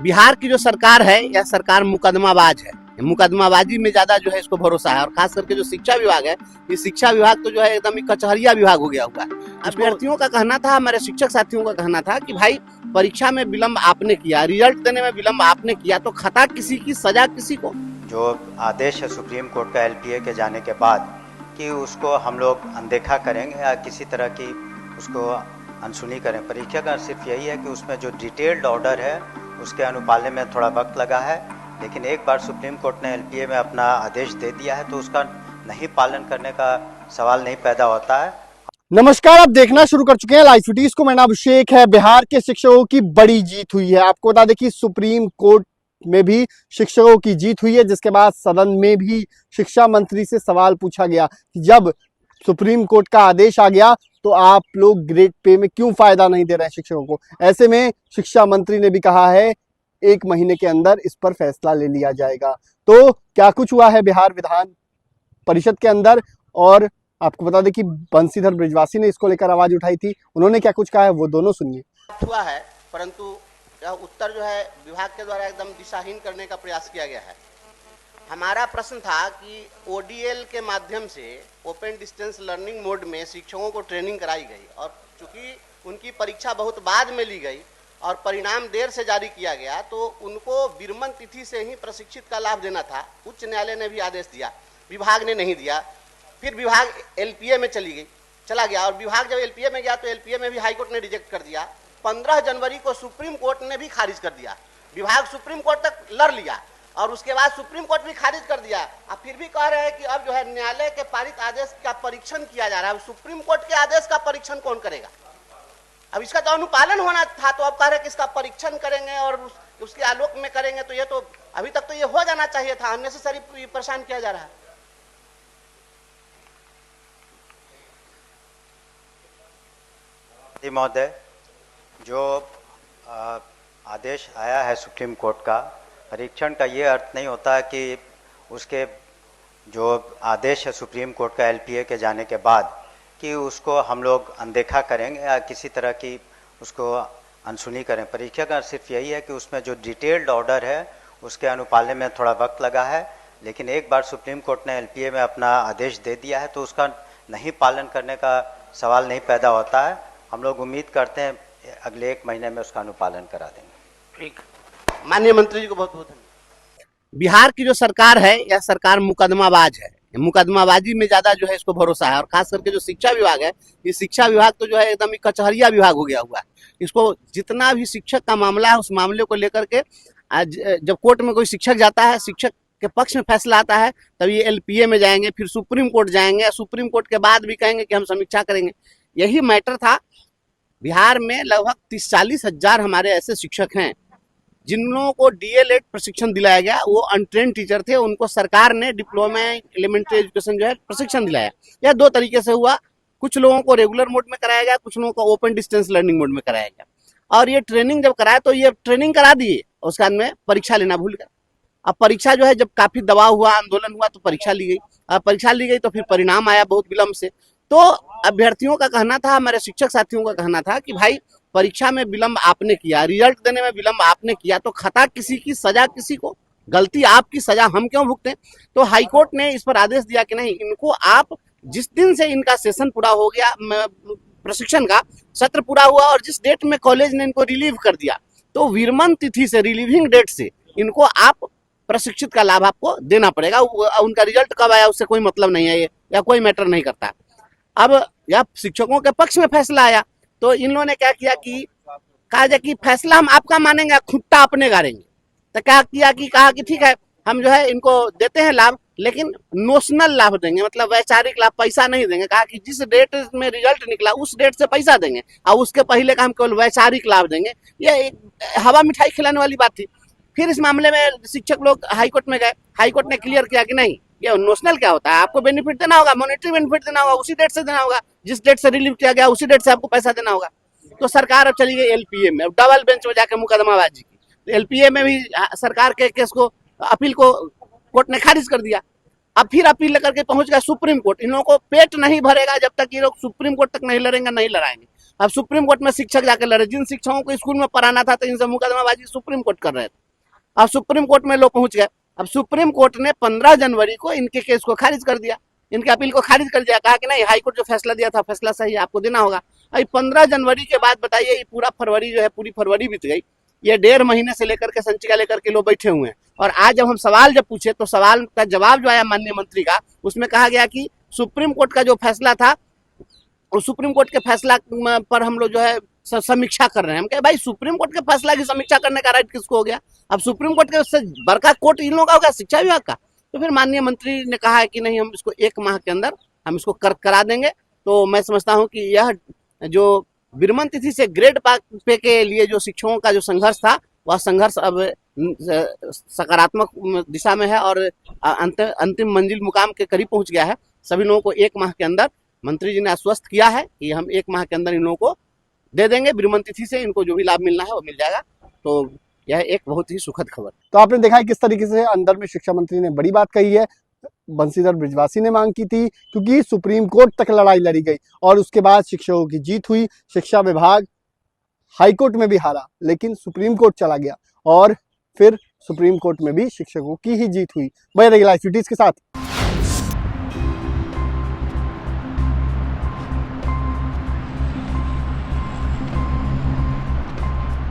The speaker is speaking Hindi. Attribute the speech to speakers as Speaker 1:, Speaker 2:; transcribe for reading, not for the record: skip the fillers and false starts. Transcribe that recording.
Speaker 1: बिहार की जो सरकार है यह सरकार मुकदमाबाज है। मुकदमाबाजी में ज्यादा जो है इसको भरोसा है और खास करके जो शिक्षा विभाग है, ये शिक्षा विभाग तो जो है एकदम कचहरिया विभाग हो गया हुआ है। अभ्यर्थियों का कहना था, हमारे शिक्षक साथियों का कहना था कि भाई परीक्षा में विलंब आपने किया, रिजल्ट देने में विलंब आपने किया, तो खता किसी की, सजा किसी को।
Speaker 2: जो आदेश है सुप्रीम कोर्ट का एलपीए के जाने के बाद कि उसको हम लोग अनदेखा करेंगे या किसी तरह की उसको अनसुनी करें। परीक्षा का सिर्फ यही है कि उसमें जो डिटेल्ड ऑर्डर है उसके अनुपालने में थोड़ा वक्त लगा है, लेकिन एक बार सुप्रीम कोर्ट ने एलपीए में अपना आदेश दे दिया है तो उसका नहीं पालन करने का सवाल नहीं पैदा होता है।
Speaker 3: नमस्कार, आप देखना शुरू कर चुके हैं लाइव सिटीज को। मैं नाम अभिषेक है। बिहार के शिक्षकों की बड़ी जीत हुई है। आपको बता दें कि सुप्रीम कोर्ट में भी शिक्षकों की जीत हुई है, जिसके बाद सदन में भी शिक्षा मंत्री से सवाल पूछा गया कि जब सुप्रीम कोर्ट का आदेश आ गया तो आप लोग ग्रेड पे में क्यों फायदा नहीं दे रहे हैं शिक्षकों को। ऐसे में शिक्षा मंत्री ने भी कहा है 1 महीने के अंदर इस पर फैसला ले लिया जाएगा। तो क्या कुछ हुआ है बिहार विधान परिषद के अंदर, और आपको बता दें कि बंशीधर बृजवासी ने इसको लेकर आवाज उठाई थी। उन्होंने क्या कुछ कहा है वो दोनों सुनिए।
Speaker 1: हुआ है, परंतु यह उत्तर जो है विभाग के द्वारा एकदम दिशाहीन करने का प्रयास किया गया है। हमारा प्रश्न था कि ओडीएल के माध्यम से ओपन डिस्टेंस लर्निंग मोड में शिक्षकों को ट्रेनिंग कराई गई और चूंकि उनकी परीक्षा बहुत बाद में ली गई और परिणाम देर से जारी किया गया, तो उनको विरमण तिथि से ही प्रशिक्षित का लाभ देना था। उच्च न्यायालय ने भी आदेश दिया, विभाग ने नहीं दिया। फिर विभाग एलपीए में चला गया और विभाग जब एलपीए में गया तो एलपीए में भी हाईकोर्ट ने रिजेक्ट कर दिया। 15 जनवरी को सुप्रीम कोर्ट ने भी खारिज कर दिया। विभाग सुप्रीम कोर्ट तक लड़ लिया और उसके बाद सुप्रीम कोर्ट भी खारिज कर दिया। अब फिर भी कह रहे हैं कि अब जो है न्यायालय के पारित आदेश का परीक्षण किया जा रहा है। सुप्रीम कोर्ट के आदेश का परीक्षण कौन करेगा? अब इसका तो अनुपालन होना था, तो अब कह रहे हैं कि इसका परीक्षण करेंगे और उसके आलोक में करेंगे। तो ये तो अभी तक तो ये हो जाना चाहिए था, अननेसेसरी परेशान किया जा रहा है।
Speaker 2: महोदय, जो आदेश आया है सुप्रीम कोर्ट का, परीक्षण का ये अर्थ नहीं होता है कि उसके जो आदेश है सुप्रीम कोर्ट का एलपीए के जाने के बाद कि उसको हम लोग अनदेखा करेंगे या किसी तरह की उसको अनसुनी करें। परीक्षा का सिर्फ यही है कि उसमें जो डिटेल्ड ऑर्डर है उसके अनुपालने में थोड़ा वक्त लगा है, लेकिन एक बार सुप्रीम कोर्ट ने एलपीए में अपना आदेश दे दिया है तो उसका नहीं पालन करने का सवाल नहीं पैदा होता है। हम लोग उम्मीद करते हैं अगले 1 महीने में उसका अनुपालन करा देंगे।
Speaker 1: ठीक, माननीय मंत्री जी को बहुत बहुत धन्यवाद। बिहार की जो सरकार है यह सरकार मुकदमाबाज है। मुकदमाबाजी में ज्यादा जो है इसको भरोसा है और खास करके जो शिक्षा विभाग है, ये शिक्षा विभाग तो जो है एकदम कचहरिया विभाग हो गया हुआ है। इसको जितना भी शिक्षक का मामला है उस मामले को लेकर के आज जब कोर्ट में कोई शिक्षक जाता है, शिक्षक के पक्ष में फैसला आता है, तब ये एलपीए में जाएंगे, फिर सुप्रीम कोर्ट जाएंगे, सुप्रीम कोर्ट के बाद भी कहेंगे कि हम समीक्षा करेंगे। यही मैटर था। बिहार में लगभग 30-40 हजार हमारे ऐसे शिक्षक हैं जिन लोगों को डीएलएड प्रशिक्षण दिलाया गया। वो अनट्रेंड टीचर थे, उनको सरकार ने डिप्लोमा एलिमेंट्री एजुकेशन जो है प्रशिक्षण दिलाया। यह 2 तरीके से हुआ। कुछ लोगों को रेगुलर मोड में कराया गया, कुछ लोगों को ओपन डिस्टेंस लर्निंग मोड में कराया गया। और ये ट्रेनिंग जब कराया तो ये ट्रेनिंग करा दिए, उसके बाद में परीक्षा लेना भूल गया। अब परीक्षा जो है जब काफी दबाव हुआ, आंदोलन हुआ, तो परीक्षा ली गई। अब परीक्षा ली गई तो फिर परिणाम आया बहुत विलंब से। तो अभ्यर्थियों का कहना था, हमारे शिक्षक साथियों का कहना था कि भाई परीक्षा में विलंब आपने किया, रिजल्ट देने में विलंब आपने किया, तो खता किसी की, सजा किसी को। गलती आपकी, सजा हम क्यों भुगतें? तो हाईकोर्ट ने इस पर आदेश दिया कि नहीं, इनको आप जिस दिन से इनका सेशन पूरा हो गया, प्रशिक्षण का सत्र पूरा हुआ और जिस डेट में कॉलेज ने इनको रिलीव कर दिया, तो विरमण तिथि से, रिलीविंग डेट से इनको आप प्रशिक्षित का लाभ आपको देना पड़ेगा। उनका रिजल्ट कब आया उससे कोई मतलब नहीं है, ये या कोई मैटर नहीं करता। अब यह शिक्षकों के पक्ष में फैसला आया तो इन लोगों ने क्या किया कि कहा जाए कि फैसला हम आपका मानेंगे, खुट्टा अपने गाड़ेंगे। तो क्या किया कि कहा कि ठीक है, हम जो है इनको देते हैं लाभ, लेकिन नोशनल लाभ देंगे, मतलब वैचारिक लाभ, पैसा नहीं देंगे। कहा कि जिस डेट में रिजल्ट निकला उस डेट से पैसा देंगे और उसके पहले का हम केवल वैचारिक लाभ देंगे। ये हवा मिठाई खिलाने वाली बात थी। फिर इस मामले में शिक्षक लोग हाईकोर्ट में गए। हाईकोर्ट ने क्लियर किया कि नहीं, ये नोशनल क्या होता है, आपको बेनिफिट देना होगा, मॉनेटरी बेनिफिट देना होगा, उसी डेट से देना होगा, जिस डेट से रिलीव किया गया उसी डेट से आपको पैसा देना होगा। तो सरकार अब चली गई एलपीए में, अब डबल बेंच में जाकर मुकदमाबाजी की। तो एलपीए में भी सरकार के केस को, अपील को कोर्ट ने खारिज कर दिया। अब फिर अपील लेकर के पहुंच गया सुप्रीम कोर्ट। इन लोगों को पेट नहीं भरेगा जब तक ये लोग सुप्रीम कोर्ट तक नहीं लड़ेंगे, नहीं लड़ाएंगे। अब सुप्रीम कोर्ट में शिक्षक जाकर लड़े, जिन शिक्षकों को स्कूल में पढ़ाना था तो इनसे मुकदमाबाजी सुप्रीम कोर्ट कर रहे थे। अब सुप्रीम कोर्ट में लोग पहुंच गए। अब सुप्रीम कोर्ट ने 15 जनवरी को इनके केस को खारिज कर दिया, इनके अपील को खारिज कर दिया, कहा कि नहीं हाईकोर्ट जो फैसला दिया था फैसला सही है, आपको देना होगा। अभी 15 जनवरी के बाद बताइए, ये पूरा फरवरी जो है, पूरी फरवरी बीत गई, ये 1.5 महीने से लेकर के संचिका लेकर के लोग बैठे हुए हैं। और आज जब हम सवाल जब पूछे तो सवाल का जवाब जो आया माननीय मंत्री का, उसमें कहा गया कि सुप्रीम कोर्ट का जो फैसला था, उस सुप्रीम कोर्ट के फैसला पर हम लोग जो है समीक्षा कर रहे हैं। हम कहे भाई सुप्रीम कोर्ट के फैसला की समीक्षा करने का राइट किसको हो गया? अब सुप्रीम कोर्ट के उससे बड़का कोर्ट इन लोगों का होगा, शिक्षा विभाग का। तो फिर माननीय मंत्री ने कहा है कि नहीं, हम इसको 1 माह के अंदर हम इसको करा देंगे। तो मैं समझता हूँ कि यह जो विरमण तिथि से ग्रेड पे के लिए जो शिक्षकों का जो संघर्ष था, वह संघर्ष अब सकारात्मक दिशा में है और अंतिम मंजिल मुकाम के करीब पहुंच गया है। सभी लोगों को 1 माह के अंदर मंत्री जी ने आश्वस्त किया है कि हम 1 माह के अंदर इन लोगों को दे देंगे, विरमण तिथि से इनको जो भी लाभ मिलना है वो मिल जाएगा। तो यह एक बहुत ही सुखद खबर।
Speaker 3: तो आपने देखा है किस तरीके से अंदर में शिक्षा मंत्री ने बड़ी बात कही है। बंशीधर बृजवासी ने मांग की थी, क्योंकि सुप्रीम कोर्ट तक लड़ाई लड़ी गई और उसके बाद शिक्षकों की जीत हुई। शिक्षा विभाग हाईकोर्ट में भी हारा, लेकिन सुप्रीम कोर्ट चला गया और फिर सुप्रीम कोर्ट में भी शिक्षकों की ही जीत हुई। बने रहिए लाइव सिटीज के साथ।